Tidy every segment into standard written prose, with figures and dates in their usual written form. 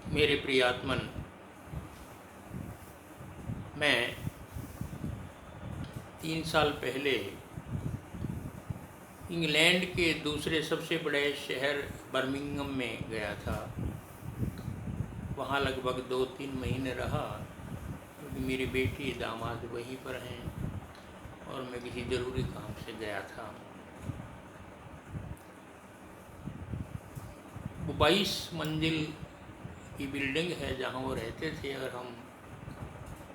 मेरे प्रियात्मन, मैं 3 साल पहले इंग्लैंड के दूसरे सबसे बड़े शहर बर्मिंघम में गया था। वहाँ लगभग 2-3 महीने रहा क्योंकि मेरी बेटी दामाद वहीं पर हैं और मैं किसी ज़रूरी काम से गया था। वो 22 मंजिल की बिल्डिंग है जहाँ वो रहते थे और हम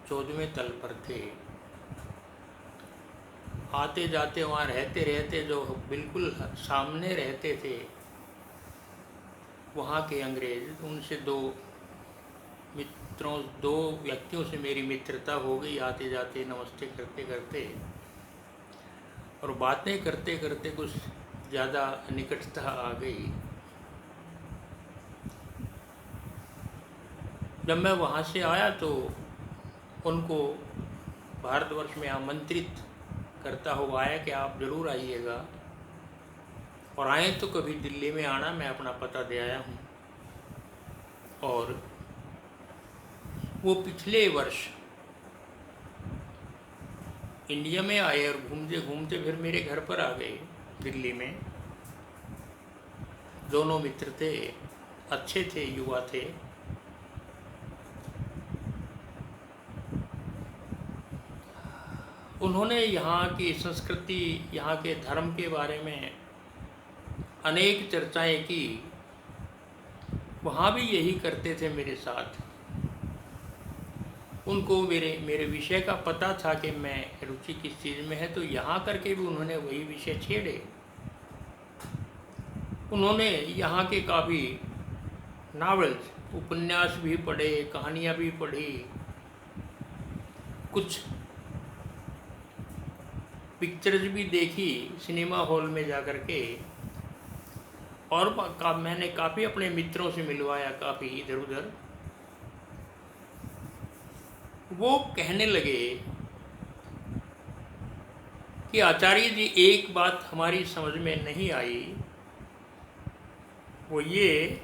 14वें तल पर थे। आते जाते वहाँ रहते रहते जो बिल्कुल सामने रहते थे वहाँ के अंग्रेज़, उनसे दो व्यक्तियों से मेरी मित्रता हो गई। आते जाते नमस्ते करते करते और बातें करते करते कुछ ज़्यादा निकटता आ गई। जब मैं वहाँ से आया तो उनको भारतवर्ष में आमंत्रित करता हुआ आया कि आप ज़रूर आइएगा, और आए तो कभी दिल्ली में आना, मैं अपना पता दे आया हूँ। और वो पिछले वर्ष इंडिया में आए और घूमते घूमते फिर मेरे घर पर आ गए दिल्ली में। दोनों मित्र थे, अच्छे थे, युवा थे। उन्होंने यहाँ की संस्कृति, यहाँ के धर्म के बारे में अनेक चर्चाएं की। वहाँ भी यही करते थे मेरे साथ। उनको मेरे विषय का पता था कि मैं रुचि किस चीज़ में है, तो यहाँ करके भी उन्होंने वही विषय छेड़े। उन्होंने यहाँ के काफ़ी नावल्स, उपन्यास भी पढ़े, कहानियाँ भी पढ़ी, कुछ पिक्चर्स भी देखी सिनेमा हॉल में जा कर के, और मैंने काफ़ी अपने मित्रों से मिलवाया, काफ़ी इधर उधर। वो कहने लगे कि आचार्य जी, एक बात हमारी समझ में नहीं आई, वो ये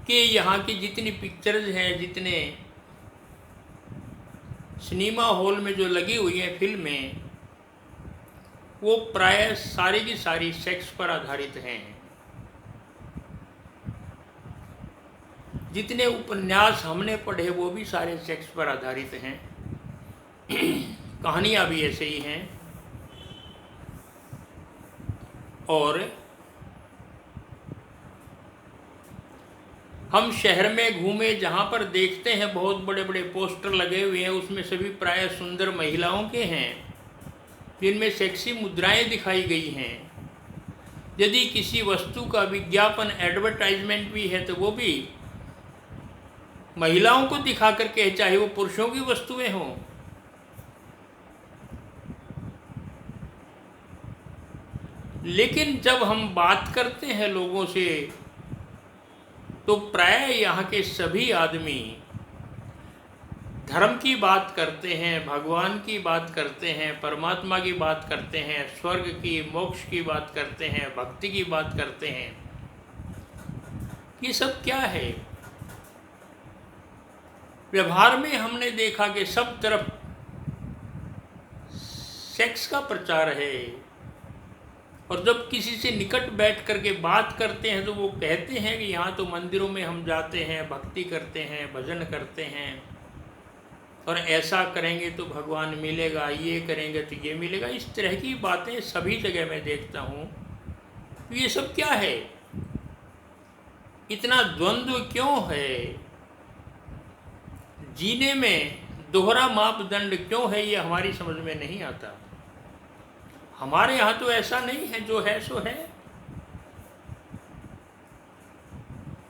कि यहाँ की जितनी पिक्चर्स हैं, जितने सिनेमा हॉल में जो लगी हुई हैं फिल्में, वो प्राय सारी की सारी सेक्स पर आधारित हैं। जितने उपन्यास हमने पढ़े वो भी सारे सेक्स पर आधारित हैं। कहानियाँ भी ऐसे ही हैं। और हम शहर में घूमे, जहाँ पर देखते हैं बहुत बड़े बड़े पोस्टर लगे हुए हैं, उसमें सभी प्राय सुंदर महिलाओं के हैं जिनमें सेक्सी मुद्राएं दिखाई गई हैं। यदि किसी वस्तु का विज्ञापन, एडवर्टाइजमेंट भी है तो वो भी महिलाओं को दिखा करके, चाहे वो पुरुषों की वस्तुएं हों। लेकिन जब हम बात करते हैं लोगों से तो प्राय यहाँ के सभी आदमी धर्म की बात करते हैं, भगवान की बात करते हैं, परमात्मा की बात करते हैं, स्वर्ग की, मोक्ष की बात करते हैं, भक्ति की बात करते हैं। ये सब क्या है? व्यवहार में हमने देखा कि सब तरफ सेक्स का प्रचार है, और जब किसी से निकट बैठ करके बात करते हैं तो वो कहते हैं कि यहाँ तो मंदिरों में हम जाते हैं, भक्ति करते हैं, भजन करते हैं, और ऐसा करेंगे तो भगवान मिलेगा, ये करेंगे तो ये मिलेगा। इस तरह की बातें सभी जगह मैं देखता हूँ। तो ये सब क्या है? इतना द्वंद्व क्यों है? जीने में दोहरा मापदंड क्यों है? ये हमारी समझ में नहीं आता। हमारे यहाँ तो ऐसा नहीं है, जो है सो है।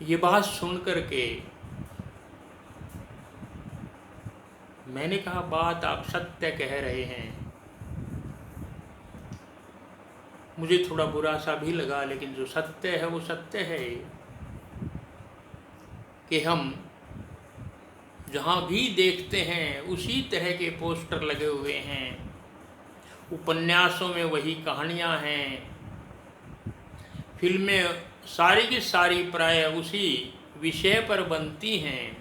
ये बात सुन करके मैंने कहा, बात आप सत्य कह रहे हैं। मुझे थोड़ा बुरा सा भी लगा, लेकिन जो सत्य है वो सत्य है कि हम जहाँ भी देखते हैं उसी तरह के पोस्टर लगे हुए हैं। उपन्यासों में वही कहानियाँ हैं, फिल्में सारी की सारी प्राय उसी विषय पर बनती हैं।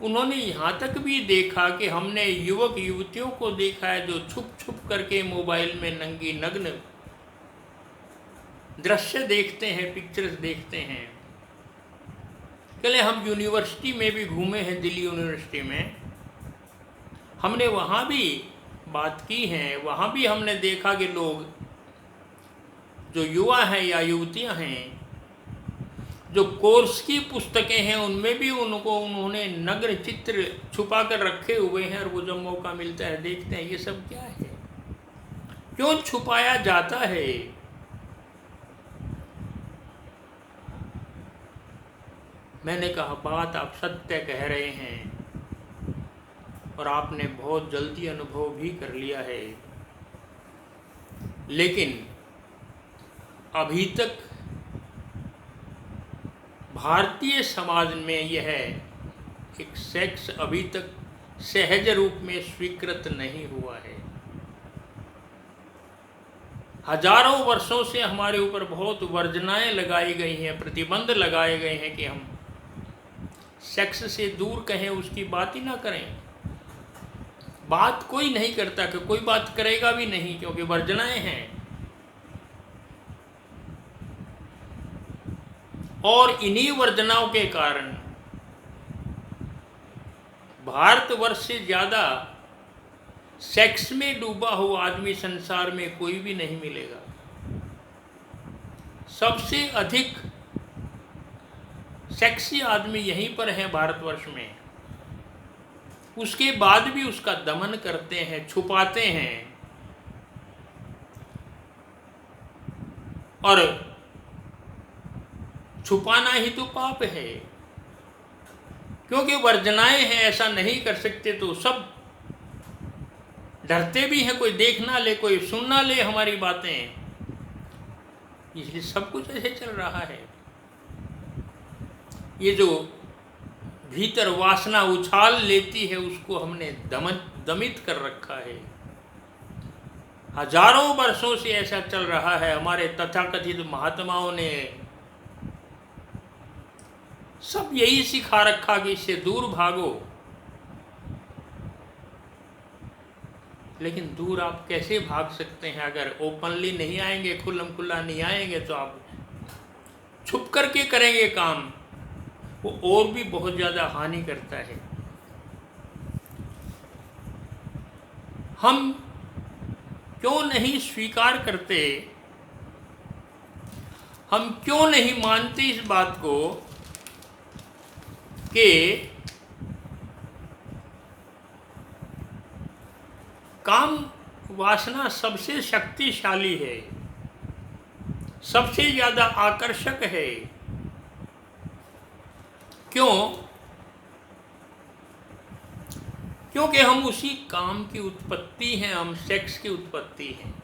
उन्होंने यहाँ तक भी देखा कि हमने युवक युवतियों को देखा है जो छुप छुप करके मोबाइल में नंगी नग्न दृश्य देखते हैं, पिक्चर्स देखते हैं। कल हम यूनिवर्सिटी में भी घूमे हैं, दिल्ली यूनिवर्सिटी में हमने वहाँ भी बात की है। वहाँ भी हमने देखा कि लोग जो युवा हैं या युवतियाँ हैं, जो कोर्स की पुस्तकें हैं उनमें भी उन्होंने नग्न चित्र छुपा कर रखे हुए हैं, और वो जब मौका मिलता है देखते हैं ये सब क्या है, क्यों छुपाया जाता है। मैंने कहा बात आप सत्य कह रहे हैं और आपने बहुत जल्दी अनुभव भी कर लिया है, लेकिन अभी तक भारतीय समाज में यह एक सेक्स अभी तक सहज रूप में स्वीकृत नहीं हुआ है। हजारों वर्षों से हमारे ऊपर बहुत वर्जनाएं लगाई गई हैं, प्रतिबंध लगाए गए हैं कि हम सेक्स से दूर कहें, उसकी बात ही ना करें। बात कोई नहीं करता, कि कोई बात करेगा भी नहीं, क्योंकि वर्जनाएं हैं। और इन्हीं वर्जनाओं के कारण भारतवर्ष से ज़्यादा सेक्स में डूबा हुआ आदमी संसार में कोई भी नहीं मिलेगा। सबसे अधिक सेक्सी आदमी यहीं पर है भारतवर्ष में। उसके बाद भी उसका दमन करते हैं, छुपाते हैं, और छुपाना ही तो पाप है, क्योंकि वर्जनाएं हैं, ऐसा नहीं कर सकते तो सब डरते भी हैं, कोई देख ना ले, कोई सुन ना ले हमारी बातें, इसलिए सब कुछ ऐसे चल रहा है। ये जो भीतर वासना उछाल लेती है उसको हमने दमित कर रखा है। हजारों वर्षों से ऐसा चल रहा है। हमारे तथाकथित महात्माओं ने सब यही सिखा रखा कि इससे दूर भागो, लेकिन दूर आप कैसे भाग सकते हैं? अगर ओपनली नहीं आएंगे, खुल्लम खुल्ला नहीं आएंगे, तो आप छुप करके करेंगे काम, वो और भी बहुत ज़्यादा हानि करता है। हम क्यों नहीं स्वीकार करते, हम क्यों नहीं मानते इस बात को कि काम वासना सबसे शक्तिशाली है, सबसे ज़्यादा आकर्षक है। क्यों? क्योंकि हम उसी काम की उत्पत्ति हैं, हम सेक्स की उत्पत्ति हैं।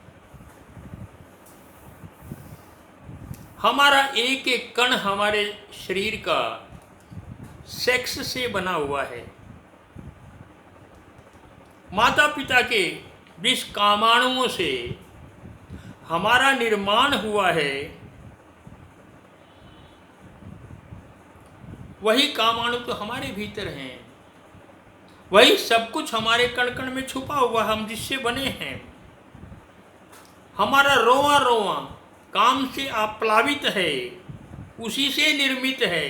हमारा एक एक कण हमारे शरीर का सेक्स से बना हुआ है। माता पिता के विष कामाणुओं से हमारा निर्माण हुआ है, वही कामाणु तो हमारे भीतर हैं, वही सब कुछ हमारे कण कण में छुपा हुआ, हम जिससे बने हैं। हमारा रोआ रोआ काम से आप्लावित है, उसी से निर्मित है।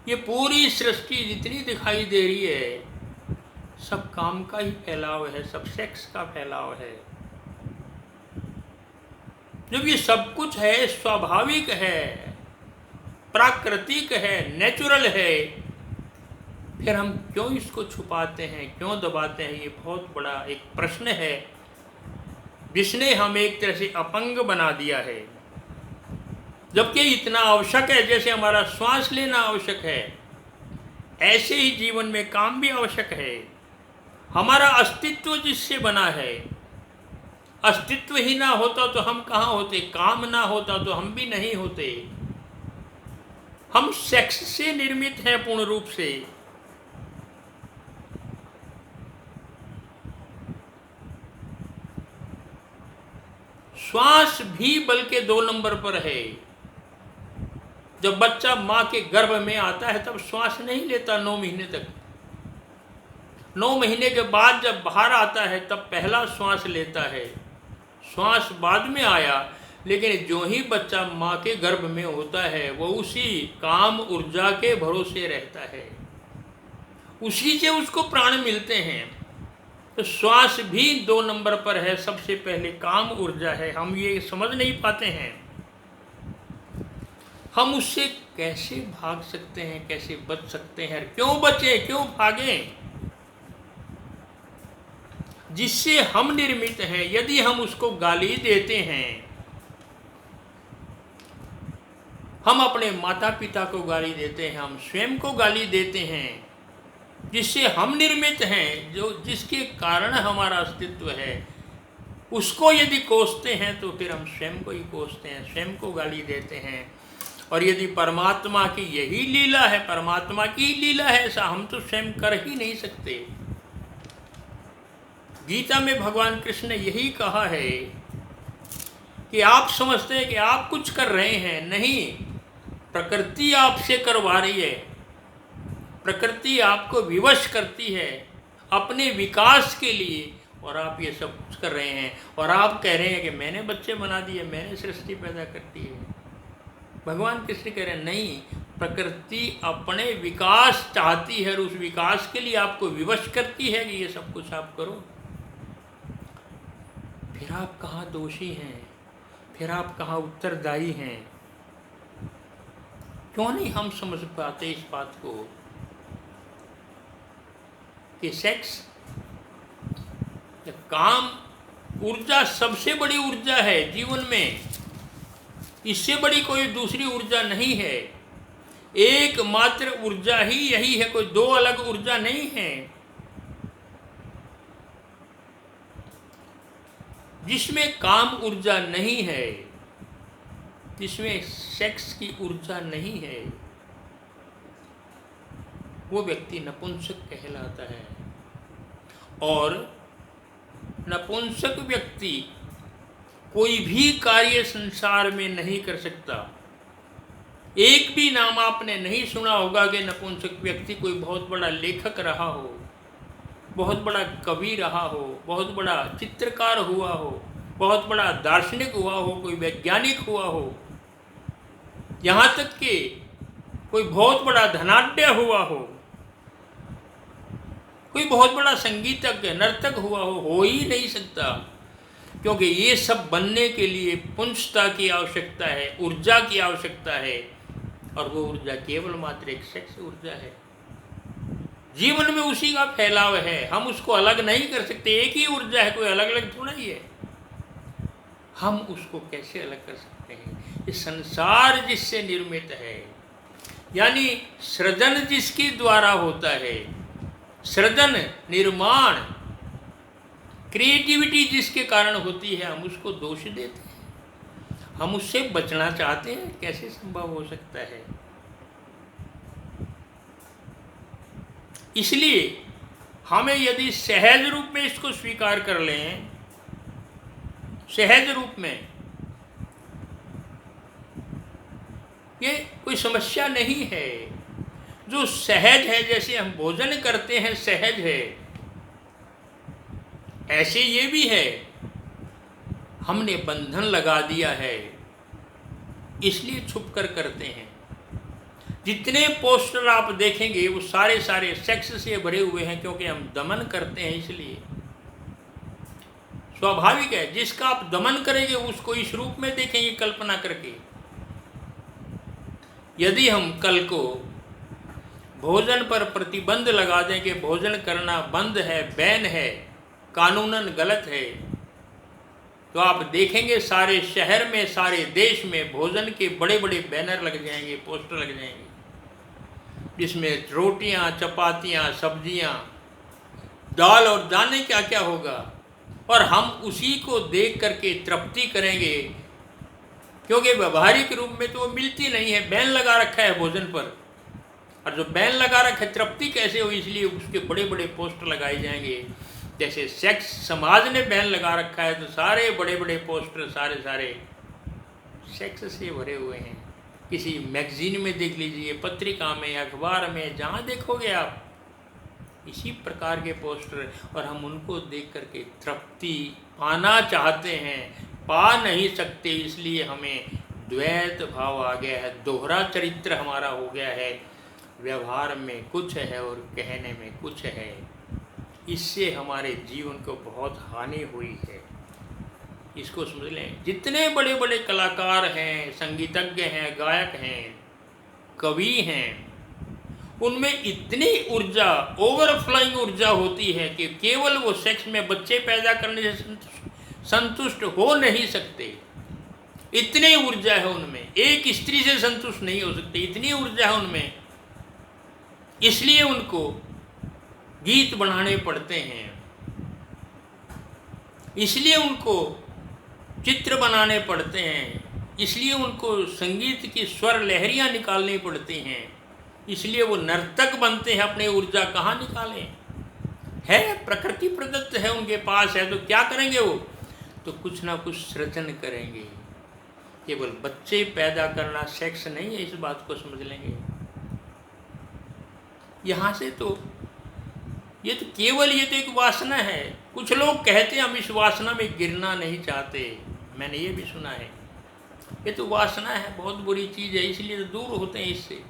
ये पूरी सृष्टि जितनी दिखाई दे रही है सब काम का ही फैलाव है, सब सेक्स का फैलाव है। जब ये सब कुछ है, स्वाभाविक है, प्राकृतिक है, नेचुरल है, फिर हम क्यों इसको छुपाते हैं, क्यों दबाते हैं? ये बहुत बड़ा एक प्रश्न है जिसने हमें एक तरह से अपंग बना दिया है। जबकि इतना आवश्यक है, जैसे हमारा श्वास लेना आवश्यक है, ऐसे ही जीवन में काम भी आवश्यक है। हमारा अस्तित्व जिससे बना है, अस्तित्व ही ना होता तो हम कहाँ होते, काम ना होता तो हम भी नहीं होते। हम सेक्स से निर्मित हैं पूर्ण रूप से। श्वास भी बल्कि 2 नंबर पर है। जब बच्चा माँ के गर्भ में आता है तब श्वास नहीं लेता 9 महीने तक। 9 महीने के बाद जब बाहर आता है तब पहला श्वास लेता है। श्वास बाद में आया, लेकिन जो ही बच्चा माँ के गर्भ में होता है वो उसी काम ऊर्जा के भरोसे रहता है, उसी से उसको प्राण मिलते हैं। तो श्वास भी 2 नंबर पर है। सबसे पहले काम ऊर्जा है, हम ये समझ नहीं पाते हैं। हम उससे कैसे भाग सकते हैं, कैसे बच सकते हैं, क्यों बचे, क्यों भागें? जिससे हम निर्मित हैं, यदि हम उसको गाली देते हैं, हम अपने माता पिता को गाली देते हैं, हम स्वयं को गाली देते हैं, जिससे हम निर्मित हैं, जो जिसके कारण हमारा अस्तित्व है, उसको यदि कोसते हैं तो फिर हम स्वयं को ही कोसते हैं, स्वयं को गाली देते हैं। और यदि परमात्मा की यही लीला है, परमात्मा की लीला है, ऐसा हम तो स्वयं कर ही नहीं सकते। गीता में भगवान कृष्ण ने यही कहा है कि आप समझते हैं कि आप कुछ कर रहे हैं, नहीं, प्रकृति आपसे करवा रही है। प्रकृति आपको विवश करती है अपने विकास के लिए, और आप ये सब कुछ कर रहे हैं और आप कह रहे हैं कि मैंने बच्चे बना दिए, मैंने सृष्टि पैदा कर दी है। भगवान कृष्ण कह रहे हैं नहीं, प्रकृति अपने विकास चाहती है और उस विकास के लिए आपको विवश करती है कि ये सब कुछ आप करो। फिर आप कहाँ दोषी हैं, फिर आप कहाँ उत्तरदायी हैं? क्यों नहीं हम समझ पाते इस बात को कि सेक्स, काम, ऊर्जा सबसे बड़ी ऊर्जा है जीवन में। इससे बड़ी कोई दूसरी ऊर्जा नहीं है। एकमात्र ऊर्जा ही यही है, कोई 2 अलग ऊर्जा नहीं है। जिसमें काम ऊर्जा नहीं है, जिसमें सेक्स की ऊर्जा नहीं है, वो व्यक्ति नपुंसक कहलाता है। और नपुंसक व्यक्ति कोई भी कार्य संसार में नहीं कर सकता। एक भी नाम आपने नहीं सुना होगा कि नपुंसक व्यक्ति कोई बहुत बड़ा लेखक रहा हो, बहुत बड़ा कवि रहा हो, बहुत बड़ा चित्रकार हुआ हो, बहुत बड़ा दार्शनिक हुआ हो, कोई वैज्ञानिक हुआ हो, यहाँ तक कि कोई बहुत बड़ा धनाढ्य हुआ हो, कोई बहुत बड़ा संगीतज्ञ, नर्तक हुआ हो ही नहीं सकता। क्योंकि ये सब बनने के लिए पुंसता की आवश्यकता है, ऊर्जा की आवश्यकता है, और वो ऊर्जा केवल मात्र एक सेक्स ऊर्जा है। जीवन में उसी का फैलाव है, हम उसको अलग नहीं कर सकते। एक ही ऊर्जा है, कोई अलग अलग थोड़ा ही है। हम उसको कैसे अलग कर सकते हैं? ये संसार जिससे निर्मित है, यानी सृजन जिसके द्वारा होता है, सृजन, निर्माण, क्रिएटिविटी जिसके कारण होती है, हम उसको दोष देते हैं, हम उससे बचना चाहते हैं। कैसे संभव हो सकता है? इसलिए हमें यदि सहज रूप में इसको स्वीकार कर लें, सहज रूप में, ये कोई समस्या नहीं है। जो सहज है, जैसे हम भोजन करते हैं सहज है, ऐसे ये भी है। हमने बंधन लगा दिया है, इसलिए छुप कर करते हैं। जितने पोस्टर आप देखेंगे वो सारे सेक्स से भरे हुए हैं, क्योंकि हम दमन करते हैं। इसलिए स्वाभाविक है, जिसका आप दमन करेंगे उसको इस रूप में देखेंगे कल्पना करके। यदि हम कल को भोजन पर प्रतिबंध लगा दें कि भोजन करना बंद है, बैन है, कानूनन गलत है, तो आप देखेंगे सारे शहर में, सारे देश में भोजन के बड़े बड़े बैनर लग जाएंगे, पोस्टर लग जाएंगे, जिसमें रोटियां, चपातियां, सब्जियां, दाल और दाने क्या क्या होगा। और हम उसी को देख करके तृप्ति करेंगे, क्योंकि व्यवहारिक रूप में तो वो मिलती नहीं है। बैन लगा रखा है भोजन पर, और जो बैन लगा रखा है तृप्ति कैसे हो, इसलिए उसके बड़े बड़े पोस्टर लगाए जाएंगे। जैसे सेक्स समाज ने बैन लगा रखा है तो सारे बड़े बड़े पोस्टर सारे सेक्स से भरे हुए हैं। किसी मैगजीन में देख लीजिए, पत्रिका में, अखबार में, जहाँ देखोगे आप इसी प्रकार के पोस्टर, और हम उनको देख करके तृप्ति पाना चाहते हैं, पा नहीं सकते, इसलिए हमें द्वैत भाव आ गया है, दोहरा चरित्र हमारा हो गया है, व्यवहार में कुछ है और कहने में कुछ है। इससे हमारे जीवन को बहुत हानि हुई है, इसको समझ लें। जितने बड़े बड़े कलाकार हैं, संगीतज्ञ हैं, गायक हैं, कवि हैं, उनमें इतनी ऊर्जा, ओवरफ्लोइंग ऊर्जा होती है कि केवल वो सेक्स में बच्चे पैदा करने से संतुष्ट हो नहीं सकते। इतनी ऊर्जा है उनमें, एक स्त्री से संतुष्ट नहीं हो सकते, इतनी ऊर्जा है उनमें। इसलिए उनको गीत बनाने पड़ते हैं, इसलिए उनको चित्र बनाने पड़ते हैं, इसलिए उनको संगीत की स्वर लहरियां निकालनी पड़ती हैं, इसलिए वो नर्तक बनते हैं। अपनी ऊर्जा कहाँ निकालें? है प्रकृति प्रदत्त है, उनके पास है, तो क्या करेंगे वो? तो कुछ ना कुछ सृजन करेंगे। केवल बच्चे पैदा करना सेक्स नहीं है, इस बात को समझ लेंगे। यहाँ से तो ये तो केवल ये तो एक वासना है। कुछ लोग कहते हैं हम इस वासना में गिरना नहीं चाहते, मैंने ये भी सुना है। ये तो वासना है, बहुत बुरी चीज़ है, इसलिए तो दूर होते हैं इससे।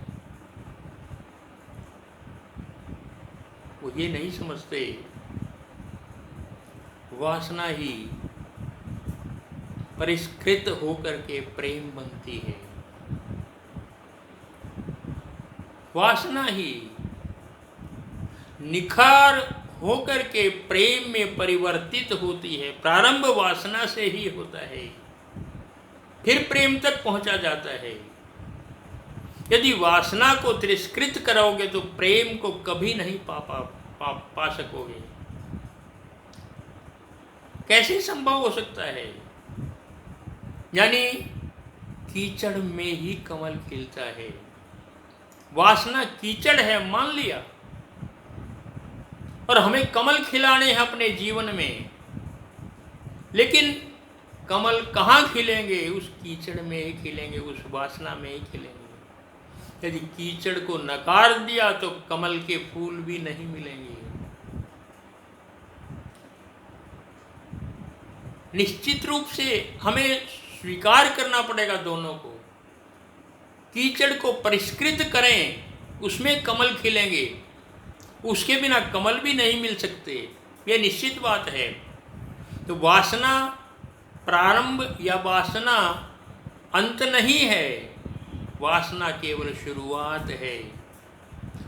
वो ये नहीं समझते वासना ही परिष्कृत होकर के प्रेम बनती है, वासना ही निखार होकर के प्रेम में परिवर्तित होती है। प्रारंभ वासना से ही होता है, फिर प्रेम तक पहुंचा जाता है। यदि वासना को तिरस्कृत करोगे तो प्रेम को कभी नहीं पा सकोगे। कैसे संभव हो सकता है? यानी कीचड़ में ही कमल खिलता है। वासना कीचड़ है, मान लिया, और हमें कमल खिलाने हैं अपने जीवन में, लेकिन कमल कहाँ खिलेंगे? उस कीचड़ में ही खिलेंगे, उस वासना में ही खिलेंगे। यदि कीचड़ को नकार दिया तो कमल के फूल भी नहीं मिलेंगे। निश्चित रूप से हमें स्वीकार करना पड़ेगा दोनों को। कीचड़ को परिष्कृत करें, उसमें कमल खिलेंगे, उसके बिना कमल भी नहीं मिल सकते, यह निश्चित बात है। तो वासना प्रारंभ या वासना अंत नहीं है, वासना केवल शुरुआत है,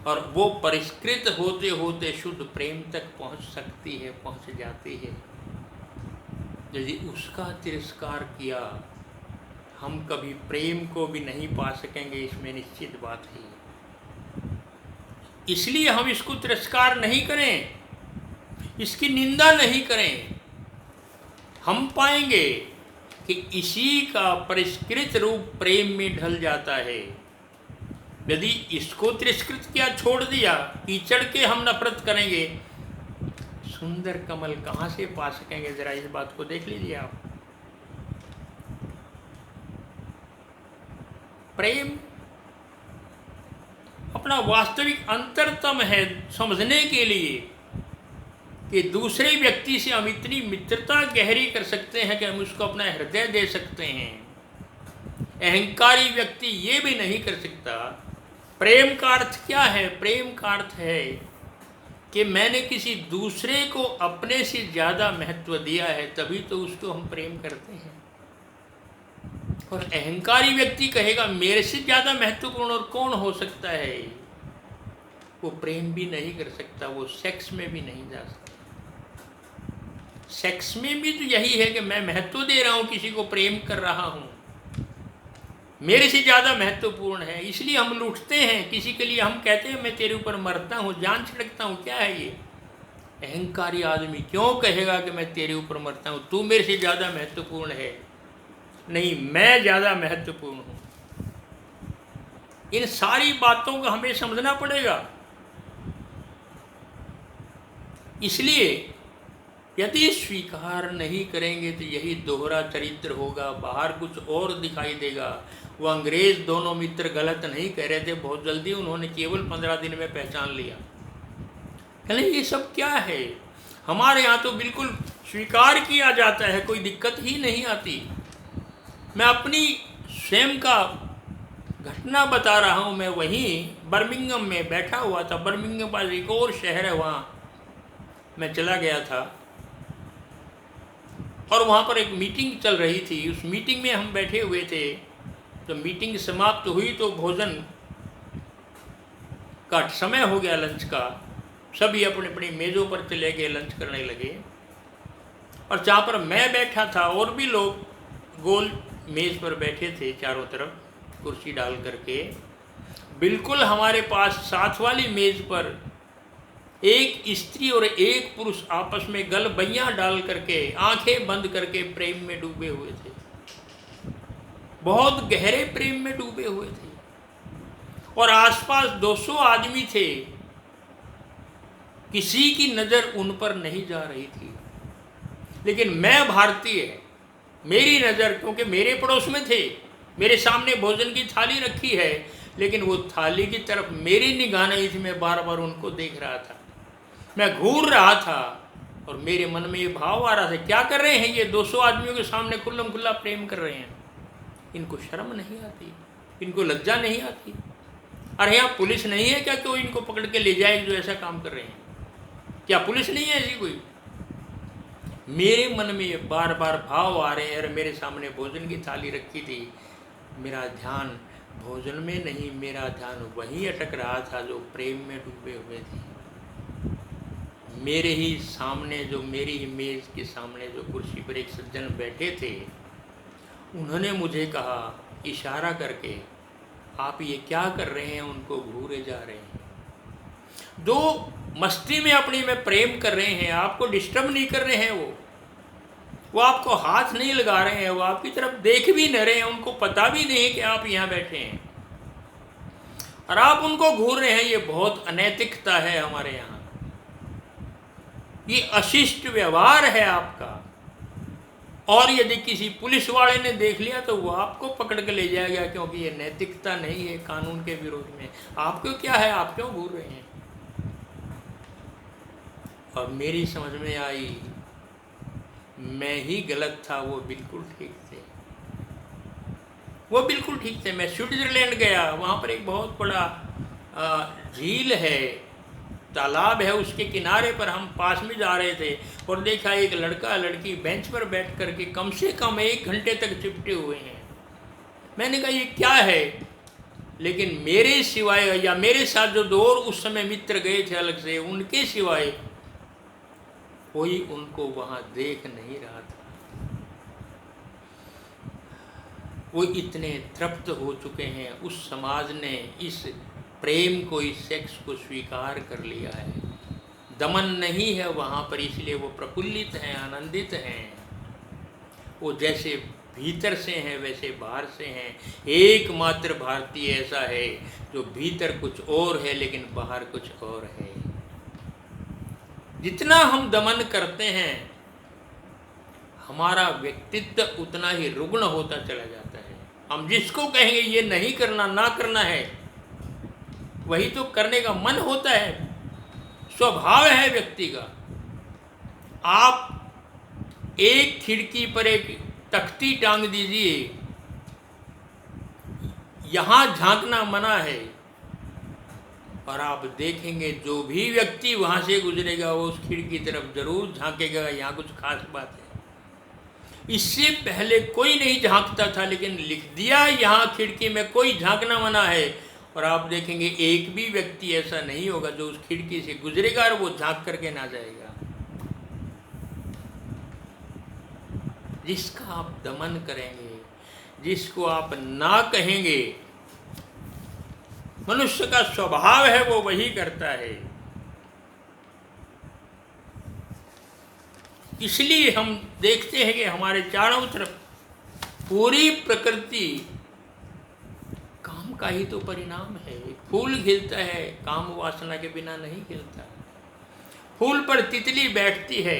और वो परिष्कृत होते होते शुद्ध प्रेम तक पहुंच सकती है, पहुंच जाती है। यदि उसका तिरस्कार किया, हम कभी प्रेम को भी नहीं पा सकेंगे, इसमें निश्चित बात है। इसलिए हम इसको तिरस्कार नहीं करें, इसकी निंदा नहीं करें। हम पाएंगे कि इसी का परिष्कृत रूप प्रेम में ढल जाता है। यदि इसको तिरस्कृत किया, छोड़ दिया, कीचड़ के हम नफरत करेंगे, सुंदर कमल कहाँ से पा सकेंगे? जरा इस बात को देख लीजिए आप। प्रेम अपना वास्तविक अंतरतम है, समझने के लिए कि दूसरे व्यक्ति से हम इतनी मित्रता गहरी कर सकते हैं कि हम उसको अपना हृदय दे सकते हैं। अहंकारी व्यक्ति ये भी नहीं कर सकता। प्रेम का अर्थ क्या है? प्रेम का अर्थ है कि मैंने किसी दूसरे को अपने से ज़्यादा महत्व दिया है, तभी तो उसको हम प्रेम करते हैं। और अहंकारी व्यक्ति कहेगा मेरे से ज़्यादा महत्वपूर्ण और कौन हो सकता है, वो प्रेम भी नहीं कर सकता, वो सेक्स में भी नहीं जा सकता। सेक्स में भी तो यही है कि मैं महत्व दे रहा हूँ, किसी को प्रेम कर रहा हूँ, मेरे से ज़्यादा महत्वपूर्ण है, इसलिए हम लूटते हैं। किसी के लिए हम कहते हैं मैं तेरे ऊपर मरता हूँ, जान छिड़कता हूँ। क्या है ये? अहंकारी आदमी क्यों कहेगा कि मैं तेरे ऊपर मरता हूँ, तू मेरे से ज़्यादा महत्वपूर्ण है? नहीं, मैं ज़्यादा महत्वपूर्ण हूँ। इन सारी बातों को हमें समझना पड़ेगा। इसलिए यदि स्वीकार नहीं करेंगे तो यही दोहरा चरित्र होगा, बाहर कुछ और दिखाई देगा। वो अंग्रेज दोनों मित्र गलत नहीं कह रहे थे, बहुत जल्दी उन्होंने केवल 15 दिन में पहचान लिया। कहले ये सब क्या है, हमारे यहाँ तो बिल्कुल स्वीकार किया जाता है, कोई दिक्कत ही नहीं आती। मैं अपनी स्वयं का घटना बता रहा हूँ। मैं वहीं बर्मिंघम में बैठा हुआ था, बर्मिंघम पास एक और शहर है, वहाँ मैं चला गया था और वहाँ पर एक मीटिंग चल रही थी। उस मीटिंग में हम बैठे हुए थे। जब मीटिंग समाप्त हुई तो भोजन का समय हो गया, लंच का। सभी अपनी अपनी मेज़ों पर चले गए, लंच करने लगे। और जहाँ पर मैं बैठा था और भी लोग गोल मेज़ पर बैठे थे, चारों तरफ कुर्सी डाल करके। बिल्कुल हमारे पास साथ वाली मेज़ पर एक स्त्री और एक पुरुष आपस में गलबैयाँ डाल करके, आंखें बंद करके प्रेम में डूबे हुए थे, बहुत गहरे प्रेम में डूबे हुए थे। और आसपास 200 आदमी थे, किसी की नज़र उन पर नहीं जा रही थी। लेकिन मैं भारतीय, मेरी नज़र, क्योंकि मेरे पड़ोस में थे, मेरे सामने भोजन की थाली रखी है, लेकिन वो थाली की तरफ मेरी निगाह नहीं थी। मैं बार बार उनको देख रहा था, मैं घूर रहा था और मेरे मन में ये भाव आ रहा था, क्या कर रहे हैं ये 200 आदमियों के सामने खुल्लम खुल्ला प्रेम कर रहे हैं। इनको शर्म नहीं आती, इनको लज्जा नहीं आती। अरे यहाँ पुलिस नहीं है क्या, कोई इनको पकड़ के ले जाए जो ऐसा काम कर रहे हैं? क्या पुलिस नहीं है ऐसी कोई? मेरे मन में ये बार बार भाव आ रहे हैं। और मेरे सामने भोजन की थाली रखी थी, मेरा ध्यान भोजन में नहीं, मेरा ध्यान वहीं अटक रहा था जो प्रेम में डूबे हुए थे। मेरे ही सामने, जो मेरी ही मेज़ के सामने जो कुर्सी पर एक सज्जन बैठे थे, उन्होंने मुझे कहा इशारा करके, आप ये क्या कर रहे हैं? उनको घूरे जा रहे हैं। दो मस्ती में अपनी में प्रेम कर रहे हैं, आपको डिस्टर्ब नहीं कर रहे हैं। वो आपको हाथ नहीं लगा रहे हैं, वो आपकी तरफ देख भी नहीं रहे हैं, उनको पता भी नहीं कि आप यहाँ बैठे हैं और आप उनको घूर रहे हैं। ये बहुत अनैतिकता है हमारे यहाँ, ये अशिष्ट व्यवहार है आपका। और यदि किसी पुलिस वाले ने देख लिया तो वो आपको पकड़ के ले जाएगा, क्योंकि ये नैतिकता नहीं है, कानून के विरोध में। आपको क्या है, आप क्यों घूर रहे हैं? और मेरी समझ में आई, मैं ही गलत था, वो बिल्कुल ठीक थे, वो बिल्कुल ठीक थे। मैं स्विट्जरलैंड गया, वहाँ पर एक बहुत बड़ा झील है, तालाब है, उसके किनारे पर हम पास में जा रहे थे और देखा एक लड़का लड़की बेंच पर बैठ करके कम से कम 1 घंटे तक चिपटे हुए हैं। मैंने कहा ये क्या है? लेकिन मेरे सिवाय, या मेरे साथ जो 2 और उस समय मित्र गए थे अलग से, उनके सिवाय कोई उनको वहाँ देख नहीं रहा था। वो इतने तृप्त हो चुके हैं, उस समाज ने इस प्रेम को, इस सेक्स को स्वीकार कर लिया है। दमन नहीं है वहाँ पर, इसलिए वो प्रफुल्लित हैं, आनंदित हैं। वो जैसे भीतर से हैं वैसे बाहर से हैं। एकमात्र भारतीय ऐसा है जो भीतर कुछ और है लेकिन बाहर कुछ और है। जितना हम दमन करते हैं, हमारा व्यक्तित्व उतना ही रुग्ण होता चला जाता है। हम जिसको कहेंगे ये नहीं करना, ना करना है, वही तो करने का मन होता है, स्वभाव है व्यक्ति का। आप एक खिड़की पर एक तख्ती टांग दीजिए, यहाँ झांकना मना है, और आप देखेंगे जो भी व्यक्ति वहाँ से गुजरेगा वो उस खिड़की की तरफ जरूर झांकेगा, यहाँ कुछ खास बात है। इससे पहले कोई नहीं झांकता था, लेकिन लिख दिया यहाँ खिड़की में कोई झांकना मना है, और आप देखेंगे एक भी व्यक्ति ऐसा नहीं होगा जो उस खिड़की से गुजरेगा और वो झांक करके ना जाएगा। जिसका आप दमन करेंगे, जिसको आप ना कहेंगे, मनुष्य का स्वभाव है वो वही करता है। इसलिए हम देखते हैं कि हमारे चारों तरफ पूरी प्रकृति काम का ही तो परिणाम है। फूल खिलता है, काम वासना के बिना नहीं खिलता। फूल पर तितली बैठती है,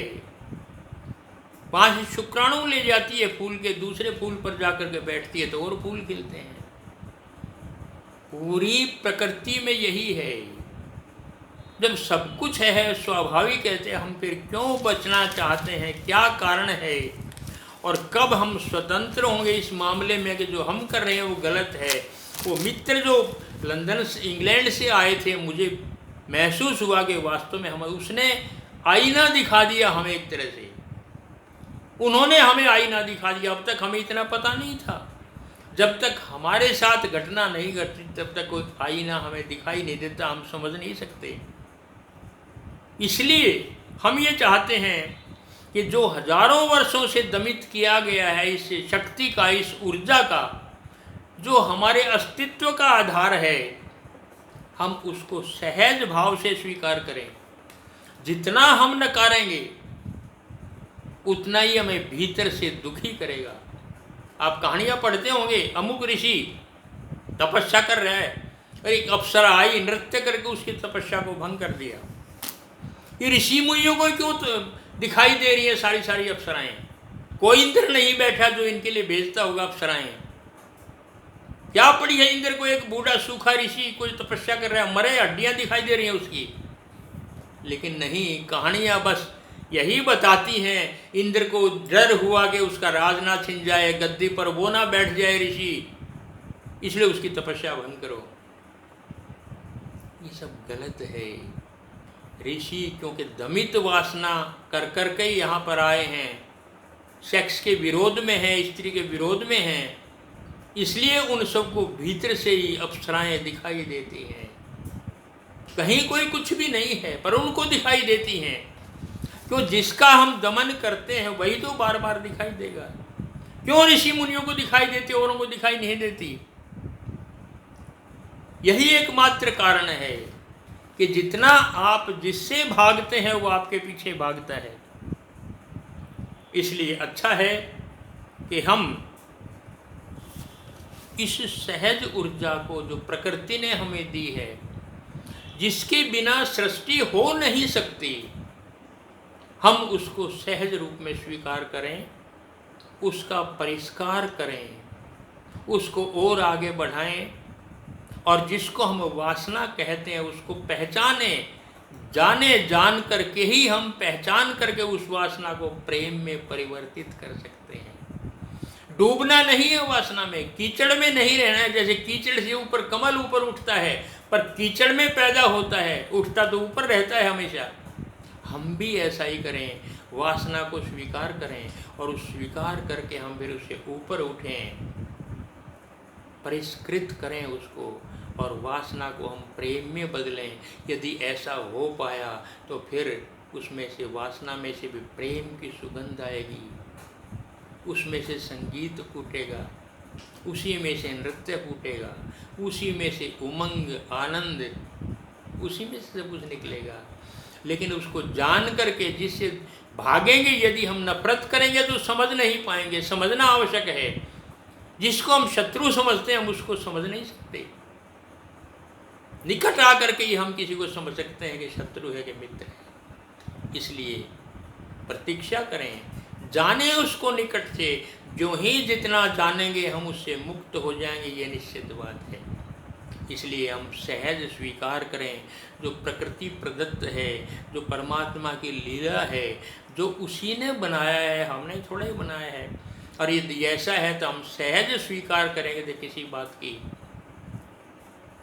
वहाँ से शुक्राणु ले जाती है फूल के, दूसरे फूल पर जाकर के बैठती है तो और फूल खिलते हैं। पूरी प्रकृति में यही है। जब सब कुछ है स्वाभाविक कहते हैं, हम फिर क्यों बचना चाहते हैं, क्या कारण है और कब हम स्वतंत्र होंगे इस मामले में कि जो हम कर रहे हैं वो गलत है। वो मित्र जो लंदन से, इंग्लैंड से आए थे, मुझे महसूस हुआ कि वास्तव में उसने आईना दिखा दिया हमें एक तरह से। उन्होंने हमें आईना दिखा दिया। अब तक हमें इतना पता नहीं था। जब तक हमारे साथ घटना नहीं घटती तब तक कोई आईना हमें दिखाई नहीं देता, हम समझ नहीं सकते। इसलिए हम ये चाहते हैं कि जो हजारों वर्षों से दमित किया गया है, इस शक्ति का, इस ऊर्जा का, जो हमारे अस्तित्व का आधार है, हम उसको सहज भाव से स्वीकार करें। जितना हम नकारेंगे उतना ही हमें भीतर से दुखी करेगा। आप कहानियाँ पढ़ते होंगे, अमुक ऋषि तपस्या कर रहा है और एक अप्सरा आई, नृत्य करके उसकी तपस्या को भंग कर दिया। ये ऋषि मुनियों को क्यों दिखाई दे रही है सारी सारी अप्सराएं? कोई इंद्र नहीं बैठा जो इनके लिए भेजता होगा अप्सराएं। क्या पड़ी है इंद्र को? एक बूढ़ा सूखा ऋषि कोई तपस्या कर रहा है, मरे हड्डियां दिखाई दे रही हैं उसकी। लेकिन नहीं, कहानियां बस यही बताती हैं, इंद्र को डर हुआ कि उसका राज ना छिन जाए, गद्दी पर वो ना बैठ जाए ऋषि, इसलिए उसकी तपस्या भंग करो। ये सब गलत है। ऋषि क्योंकि दमित वासना कर कर के यहाँ पर आए हैं, सेक्स के विरोध में हैं, स्त्री के विरोध में हैं, इसलिए उन सबको भीतर से ही अप्सराएं दिखाई देती हैं। कहीं कोई कुछ भी नहीं है पर उनको दिखाई देती हैं। क्यों? जिसका हम दमन करते हैं वही तो बार बार दिखाई देगा। क्यों ऋषि मुनियों को दिखाई देती, औरों को दिखाई नहीं देती? यही एकमात्र कारण है कि जितना आप जिससे भागते हैं वो आपके पीछे भागता है। इसलिए अच्छा है कि हम इस सहज ऊर्जा को जो प्रकृति ने हमें दी है, जिसके बिना सृष्टि हो नहीं सकती, हम उसको सहज रूप में स्वीकार करें, उसका परिष्कार करें, उसको और आगे बढ़ाएं और जिसको हम वासना कहते हैं उसको पहचाने, जाने जान करके ही हम पहचान करके उस वासना को प्रेम में परिवर्तित कर सकते हैं। डूबना नहीं है वासना में, कीचड़ में नहीं रहना है। जैसे कीचड़ से ऊपर कमल ऊपर उठता है पर कीचड़ में पैदा होता है, उठता तो ऊपर रहता है हमेशा। हम भी ऐसा ही करें, वासना को स्वीकार करें और उस स्वीकार करके हम फिर उससे ऊपर उठें, परिष्कृत करें उसको और वासना को हम प्रेम में बदलें। यदि ऐसा हो पाया तो फिर उसमें से, वासना में से भी प्रेम की सुगंध आएगी, उसमें से संगीत फूटेगा, उसी में से नृत्य फूटेगा, उसी में से उमंग आनंद, उसी में से सब कुछ निकलेगा। लेकिन उसको जान करके जिससे भागेंगे, यदि हम नफरत करेंगे तो समझ नहीं पाएंगे। समझना आवश्यक है। जिसको हम शत्रु समझते हैं हम उसको समझ नहीं सकते। निकट आकर के ही हम किसी को समझ सकते हैं कि शत्रु है कि मित्र है। इसलिए प्रतीक्षा करें, जाने उसको निकट से। जो ही जितना जानेंगे हम उससे मुक्त हो जाएंगे, ये निश्चित बात है। इसलिए हम सहज स्वीकार करें जो प्रकृति प्रदत्त है, जो परमात्मा की लीला है, जो उसी ने बनाया है, हमने थोड़ा ही बनाया है। और यदि ऐसा है तो हम सहज स्वीकार करेंगे तो किसी बात की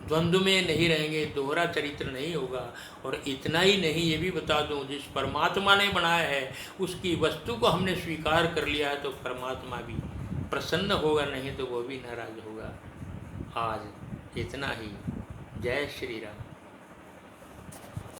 द्वंद्व में नहीं रहेंगे, दोहरा चरित्र नहीं होगा। और इतना ही नहीं, ये भी बता दूं, जिस परमात्मा ने बनाया है उसकी वस्तु को हमने स्वीकार कर लिया है तो परमात्मा भी प्रसन्न होगा, नहीं तो वो भी नाराज होगा। आज इतना ही। जय श्री राम।